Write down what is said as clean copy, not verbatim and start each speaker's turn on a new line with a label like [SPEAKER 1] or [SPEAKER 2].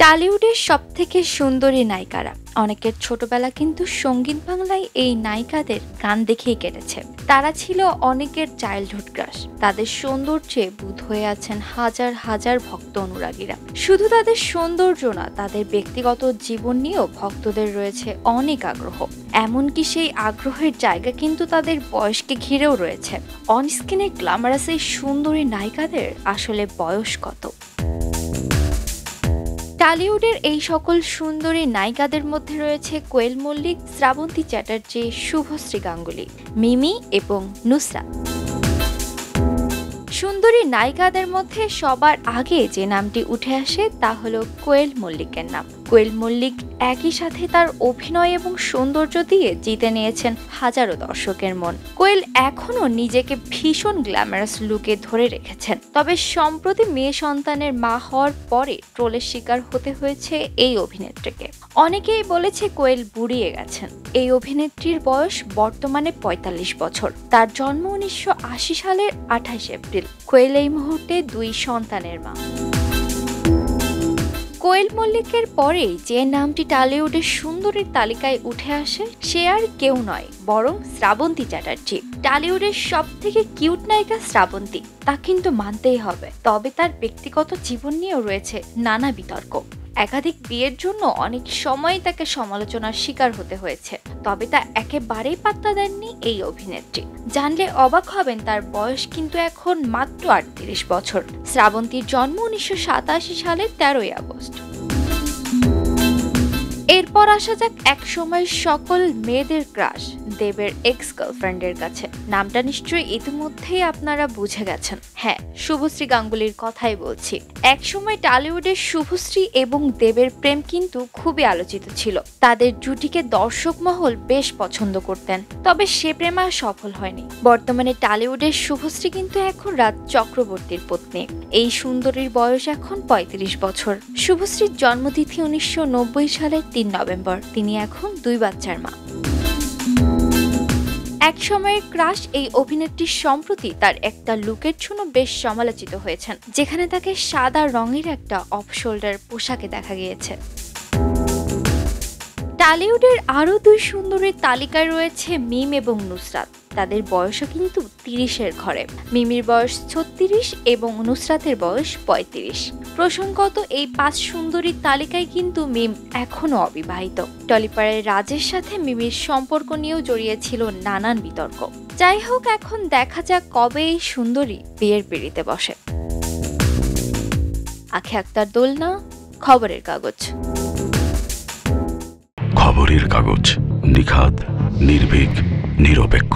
[SPEAKER 1] টালিউডের সবথেকে সুন্দরী নায়িকারা। অনেকের ছোটবেলা কিন্তু সঙ্গীত বাংলায় এই নায়িকাদের গান দেখেই কেটেছে। তারা ছিল অনেকের চাইল্ডহুড ক্রাশ। তাদের সৌন্দর্যে বুঁদ হয়ে আছেন হাজার হাজার ভক্ত অনুরাগীরা। শুধু তাদের সৌন্দর্য না, তাদের ব্যক্তিগত জীবন নিয়েও ভক্তদের রয়েছে অনেক আগ্রহ। এমনকি সেই আগ্রহের জায়গা কিন্তু তাদের বয়সকে ঘিরেও রয়েছে। অনস্ক্রিনে গ্ল্যামারাস এই সুন্দরী নায়িকাদের আসলে বয়স কত? টালিউডের এই সকল সুন্দরী নায়িকাদের মধ্যে রয়েছে কোয়েল মল্লিক, শ্রাবন্তী চ্যাটার্জি, শুভশ্রী গাঙ্গুলি, মিমি এবং নুসরাত। সুন্দরী নায়িকাদের মধ্যে সবার আগে যে নামটি উঠে আসে তা হলো কোয়েল মল্লিকের নাম। কোয়েল মল্লিক একই সাথে তার অভিনয় এবং সৌন্দর্য দিয়ে জিতে নিয়েছেন হাজারো দর্শকের মন। কোয়েল এখনো নিজেকে ভীষণ গ্ল্যামারাস লুকে ধরে রেখেছেন। তবে সম্প্রতি মেয়ে সন্তানের মা হওয়ার পরে ট্রোলের শিকার হতে হয়েছে এই অভিনেত্রীকে। অনেকেই বলেছে কোয়েল বুড়িয়ে গেছেন। এই অভিনেত্রীর বয়স বর্তমানে ৪৫ বছর। তার জন্ম ১৯৮০ সালের ২৮ এপ্রিল। কোয়েল এই মুহূর্তে ২ সন্তানের মা। কোয়েল মল্লিকের পরেই যে নামটি টালিউডের সুন্দরীর তালিকায় উঠে আসে সে আর কেউ নয়, বরং শ্রাবন্তী চ্যাটার্জি। টালিউডের সব থেকে কিউট নায়িকা শ্রাবন্তী, তা কিন্তু মানতেই হবে। তবে তার ব্যক্তিগত জীবন নিয়েও রয়েছে নানা বিতর্ক। একাধিক বিয়ের জন্য অনেক সময় তাকে সমালোচনার শিকার হতে হয়েছে। তবে তা একেবারেই পাত্তা দেননি এই অভিনেত্রী। জানলে অবাক হবেন, তার বয়স কিন্তু এখন মাত্র ৩৮ বছর। শ্রাবন্তীর জন্ম ১৯৮৭ সালের ১৩ই আগস্ট। এরপর আসা যাক এক সময় সকল মেয়েদের ক্রাশ দেবের এক্স গার্লফ্রেন্ডের কাছে। নামটা নিশ্চয়ই ইতিমধ্যেই আপনারা বুঝে গেছেন। হ্যাঁ, শুভশ্রী গাঙ্গুলির কথাই বলছি। একসময় টালিউডের শুভশ্রী এবং দেবের প্রেম কিন্তু খুবই আলোচিত ছিল। তাদের জুটিকে দর্শক মহল বেশ পছন্দ করতেন। তবে সে প্রেম আর সফল হয়নি। বর্তমানে টালিউডের শুভশ্রী কিন্তু এখন রাজ চক্রবর্তীর পত্নী। এই সুন্দরীর বয়স এখন ৩৫ বছর। শুভশ্রীর জন্মতিথি ১৯৯০ সালের ৩ নভেম্বর। তিনি এখন ২ বাচ্চার মা। এক সময়ের ক্রাশ এই অভিনেত্রী সম্প্রতি তার একটা লুকের জন্য বেশ সমালোচিত হয়েছেন, যেখানে তাকে সাদা রঙের একটা অফ শোল্ডার পোশাকে দেখা গিয়েছে। টালিউডের আরও ২ সুন্দরীর তালিকায় রয়েছে মিম এবং নুসরাত। তাদের বয়সও কিন্তু ৩০-এর ঘরে। মিমির বয়স ৩৬ এবং নুসরাতের বয়স ৩৫। প্রসঙ্গত, এই ৫ সুন্দরীর তালিকায় কিন্তু মিম এখনো অবিবাহিত। টলিপাড়ায় রাজের সাথে মিমির সম্পর্ক নিয়েও জড়িয়েছিল নানান বিতর্ক। যাই হোক, এখন দেখা যাক কবে এই সুন্দরী বিয়ের পিঁড়িতে বসে। আখি আক্তার, দোলনা, খবরের কাগজ।
[SPEAKER 2] খবরের কাগজ, নিখাত, নির্ভীক, নিরপেক্ষ।